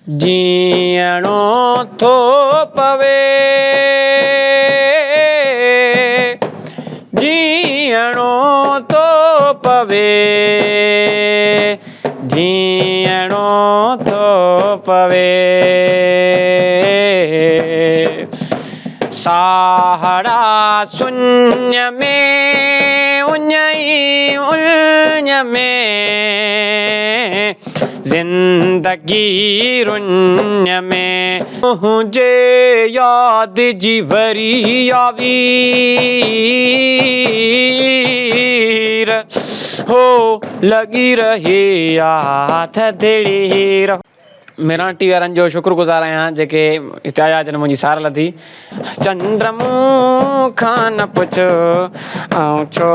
जीअणो थो पवे, जीअणो थो पवे, जीअणो थो पवे। साहड़ा सुञ में उञई उञ में, ज़िंदगी रुञ में। मुझे याद जी वरी आवीर हो लगी रहे थधड़ी। मेरा टी वारनि जो शुक्रगुज़ार आहियां जेके हिते आया जन मुंहिंजी सार लधी। चंड मूंखां न पुछ आऊं छो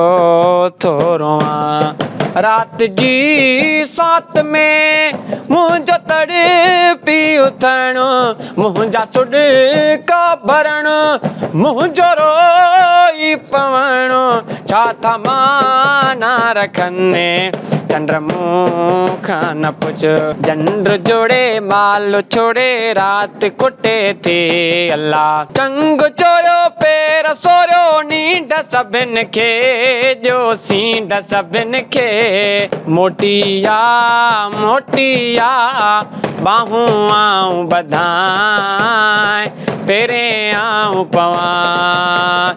थो रोवां, राति जी सात में मुंहिंजो तड़पी उथणु, मुंहिंजा सुॾिका भरणु, मुंहिंजो रोई पवणु, छा था माना रखनि। चंड मूंखां न पुछ, चंड जोड़े माल छोड़े रात कुटे थी अल्लाह। टंग चोरियो पेर सोरियो नींद सभिनि खे ॾियो सींड सभिनि खे। मोटिया मोटिया बाहूं आऊं बधाए, पेरें आऊं पवां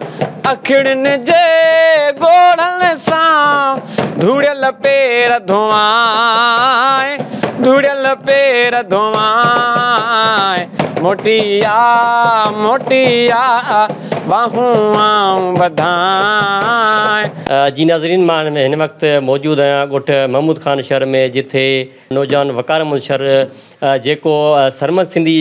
अखिड़ियुनि जे ॻोढ़नि सां, धुड़ियल पेर धोआं, धुड़ियल पेर धोआं। मोटिया मोटिया बाहूं आऊं बधाए। जी नाज़रीन, मां हिन वक़्तु मौजूदु आहियां ॻोठ महमूद ख़ान शहर में, जिथे नौजवान वकार अहमद शहर जेको सरमद सिंधी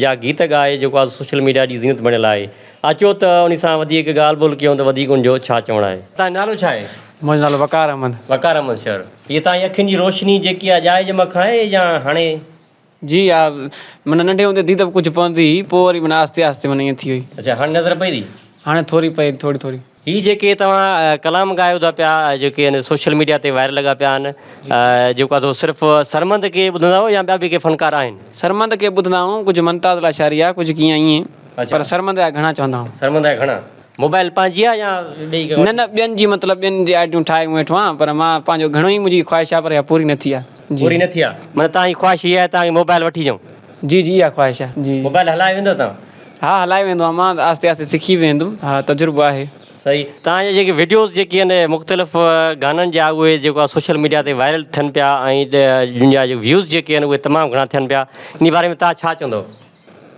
जा गीत ॻाए जेको आहे सोशल मीडिया जी ज़ीनत बणियल आहे। अचो त उन सां वधीक ॻाल्हि ॿोल कयूं त वधीक उनजो छा चवणु आहे। तव्हांजो नालो छा आहे? मुंहिंजो नालो वकार अहमद। वकार अहमद शहर, हीअ तव्हांजी अखियुनि जी रोशनी जेकी आहे जाइ मखां आहे या हाणे? जी हा, माना नंढे हूंदे दीद कुझु पवंदी हुई, पोइ वरी माना आस्ते आस्ते माना ईअं थी वई। अच्छा, हाणे नज़र पई थी? हाणे थोरी पई, थोरी थोरी। हीअ जेके तव्हां कलाम ॻायो था पिया, जेके आहिनि सोशल मीडिया ते वायरल लॻा पिया आहिनि, जेको आहे सिर्फ़ु सरमंद खे ॿुधंदा आहियो या ॿिया बि के फ़नकार आहिनि? सरमंद खे ॿुधंदा आहियूं, कुझु मनताज़ शाइरी आहे, कुझु कीअं ईअं। पर सरमंद जा घणा चवंदा आहियूं। सरमंद जा घणा? मोबाइल पंहिंजी आहे या ॿई? न न, ॿियनि जी, मतिलबु ॿियनि जी आइडियूं ठाहे वेठो आहे, पर मां पंहिंजो घणो ई मुंहिंजी ख़्वाहिश आहे, पर इहा पूरी न थी आहे। पूरी न थी आहे? माना तव्हांजी ख़्वाहिश इहा आहे तव्हांखे मोबाइल वठी ॾियूं? जी जी, इहा ख़्वाहिश आहे। जी, मोबाइल हलाए वेंदो तव्हां? हा, हलाए वेंदो आहियां मां, आस्ते आस्ते सिखी वेंदुमि। हा, तजुर्बो आहे। सही। तव्हांजे जेके वीडियोज़ जेके आहिनि मुख़्तलिफ़ गाननि जा, उहे जेको आहे सोशल मीडिया ते वायरल थियनि पिया, ऐं जिन जा व्यूज़ जेके आहिनि उहे तमामु घणा थियनि पिया, इन बारे में तव्हां छा चवंदव?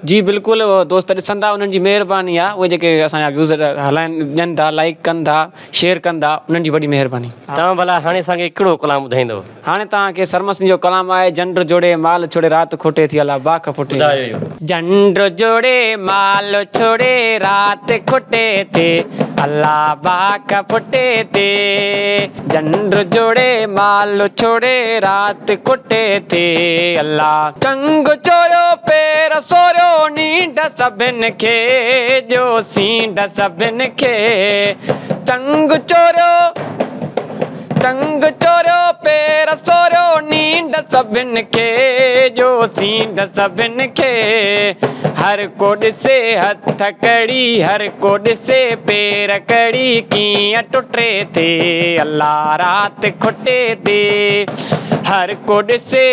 जी बिल्कुलु, दोस्त ॾिसंदा, उन्हनि जी महिरबानी आहे। उहे जेके असांजा व्यूज़ हलाइनि ॾियनि था, लाइक कनि था, शेयर कनि था, उन्हनि जी वॾी महिरबानी। तव्हां भला हाणे असांखे हिकिड़ो कलाम ॿुधाईंदव? हाणे तव्हांखे सरमद सिंह जो कलाम आहे, झंड जोड़े माल छोड़े राति खोटे थी अला बाख फुटे। झंड जोड़े माल छोड़े राति खोटे थे अल्लाह बाख फुटे थे। झंड जोड़े माल छोड़े राति खोटे थे अल्लाह। टंग चोरियो पेर सोरियो नींद सभिनि खे ॾियो सींड सभिनि खे। टंग चोरियो पेर सोरियो नींद सभिनि खे ॾियो सींड सभिनि खे। हर को ॾिसे हथ कड़ी, हर को ॾिसे पेर कड़ी, कीअं टुटे थे अल्लाह राति खुटे ते। हर को ॾिसे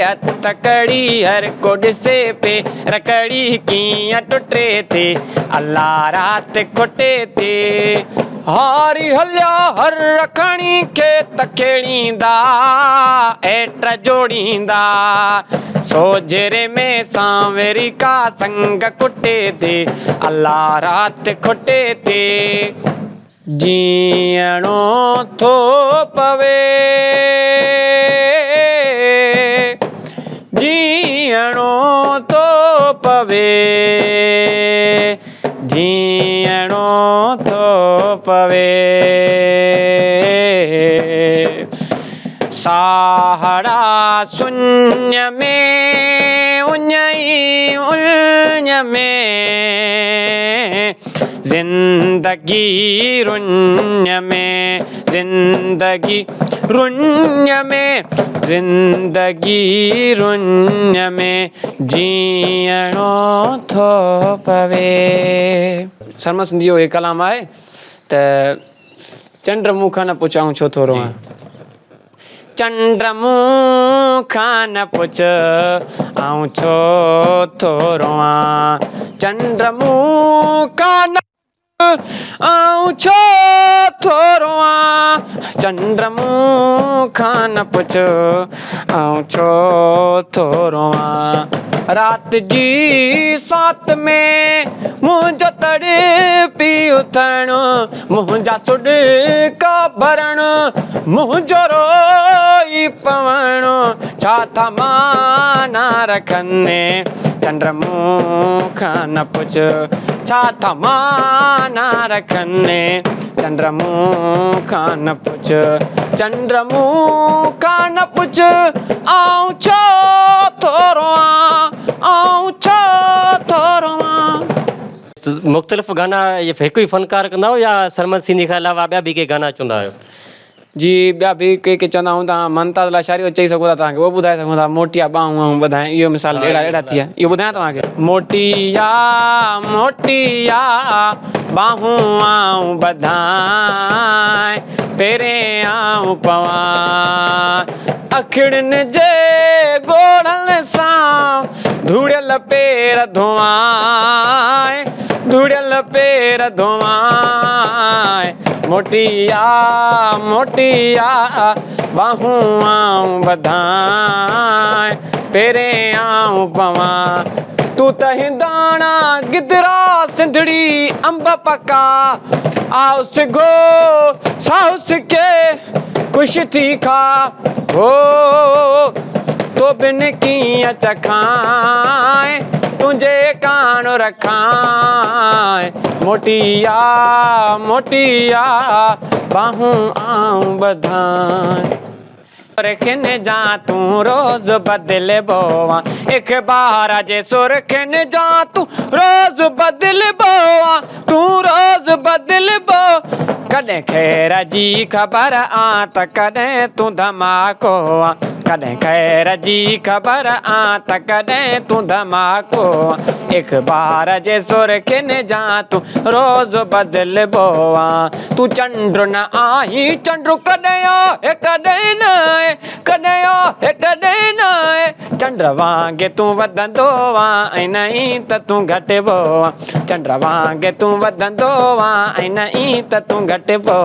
हथ कड़ी, हर को ॾिसे पेर कड़ी, कीअं टुटे थे अल्लाह राति खुटे ते। हारी हलिया हर खणी खेत खेड़ींदा, हेठ जोड़ींदा, सोजरे में सांवरी का संग कुटे थे अल्लाह राति खुटे ते। जीअणो थो पवे, जीअणो थो पवे, जीअणो थो पवे। साहड़ा सुञ में उञई उञ में, ज़िंदगी रुञ में, ज़िंदगी रुञ में, ज़िंदगी रुञ में जीअणो थो पवे। शर्मा सिंधी जो एक कलाम आहे त चंड मूंखां न पुछ आऊं छो थो रोवां। चंड मूंखां न पुछ आऊं छो थो रोवां। चंड मूंखां न आऊं छो थो रोवां। चंड मूंखां न पुछ आऊं छो थो रोवां। रात जी सात में मुंहिंजो तड़पी उथण, मुंहिंजा सुॾिका भरण, मुंहिंजो रोई पवण, छा था माना रखनि। चंड मूंखां न पुछ छा था माना रखनि। चंड मूंखां न पुछ, चंड मूंखां न पुछ आऊं छो थो रोवां, आऊं छो थो रोवां। मुख़्तलिफ़ गाना ये हिकु ई फ़नकार कंदा आहियो या सरमद सिंधी खां अलावा ॿिया बि के गाना चवंदा आहियो? जी ॿिया बि के चवंदा आहियूं। तव्हां मनता लाइ शायरी चई सघो था, तव्हांखे उहो ॿुधाए सघूं था। मोटिया ॿाहूं ऐं ॿधाए, इहो मिसाल अहिड़ा थी विया। इहो ॿुधायां तव्हांखे। मोटिया मोटिया ॿाहूं आऊं ॿधाए, पहिरें आऊं पवां अखिड़ियुनि जे ॻोढ़नि सां, धुड़ियल पेर धोआं, धुड़ियल पेर धोआं। मोटिया मोटिया ॿाहूं आऊं ॿधाए, पहिरें आऊं पवां। तूं त हिंदाणा गिदरा सिंधड़ी अंब पका, आओ सिगो साउस के खुश थी खा। हो तो बिन कीअं चखाए, तुंहिंजे कान रखाए। मोटिया मोटिया ॿाहूं आऊं ॿधाए, सुरखियुनि जा तूं रोज़ बदिलबो आ। इख़बार जे सुरखियुनि जा तूं रोज़ बदिलबो आ, तूं रोज़ बदिलबो। कॾहिं ख़ैर जी ख़बर आ त कॾहिं तूं धमाको आ। कॾहिं ख़ैर जी ख़बर आ त कॾहिं तूं धमाको आ। इख़बार जे सुरखियुनि जा तूं रोज़ बदिलबो आ। तूं चंड न आहीं, चंड कॾहिं आहे कॾहिं न आहे, कॾहिं आहे कॾहिं न आहे। चंड वांगुरु तूं वधंदो आहे ऐं नहीं त तूं घटिबो आहे। चंड वांगुरु तूं वधंदो आहे ऐं नहीं त तूं घटिबो।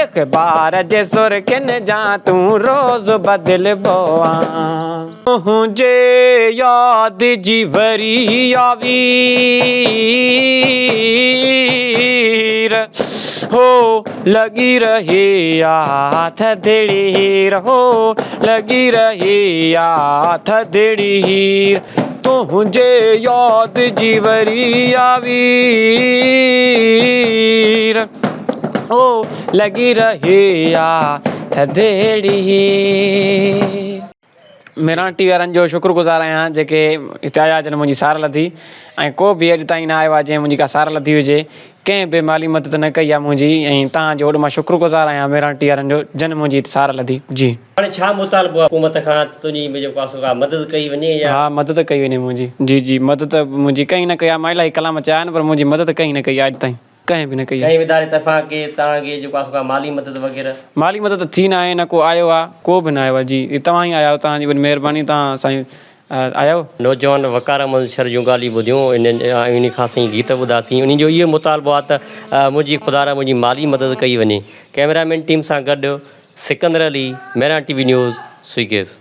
इख़बार जे सुरखियुनि जा तूं रोज़ बदिलबो आहे। मुंहिंजे यादि जी वरी आवी हो लगी रही आ थधड़ी हीर, हो लगी रही आ थधड़ी हीर। तुंहिंजे यादि जी वरी आवी हो लगी रही आ थधड़ी हीर। मेराटी वारनि जो शुक्रगुज़ार आहियां जेके हिते आया जन मुंहिंजी सार लधी, ऐं को बि अॼु ताईं न आयो आहे जंहिं मुंहिंजी का सार लधी हुजे, कंहिं बि माली मदद न कई आहे मुंहिंजी। ऐं तव्हांजो ओॾो मां शुक्रगुज़ार आहियां मेराटी वारनि जो जन मुंहिंजी सार लधी। जी हाणे छा मुतालबो आहे हुकूमत खां तुंहिंजी जेको आहे का मदद कई वञे या? हा मदद कई वञे मुंहिंजी। जी जी मदद मुंहिंजी कई न कई आहे। मां इलाही कलाम चया आहिनि पर मुंहिंजी मदद कई न कई आहे अॼु ताईं, कंहिं बि न कई आहे। कंहिं इदारे तरफ़ां के तव्हांखे जेको आहे का माली मदद वग़ैरह? माली मदद थी न आहे, न को आयो आहे, को बि न आयो आहे। जी तव्हां ई आया आहियो, तव्हांजी वॾी महिरबानी। तव्हां साईं आयो। नौजवान वकार अहमद शर जूं ॻाल्हियूं ॿुधियूं, इन खां असीं गीत ॿुधासीं। उन जो इहो मुतालबो आहे त मुंहिंजी ख़ुदा मुंहिंजी माली मदद कई वञे। कैमरामैन टीम सां गॾु सिकंदर अली, मेरा टीवी न्यूज़, स्वीकेस।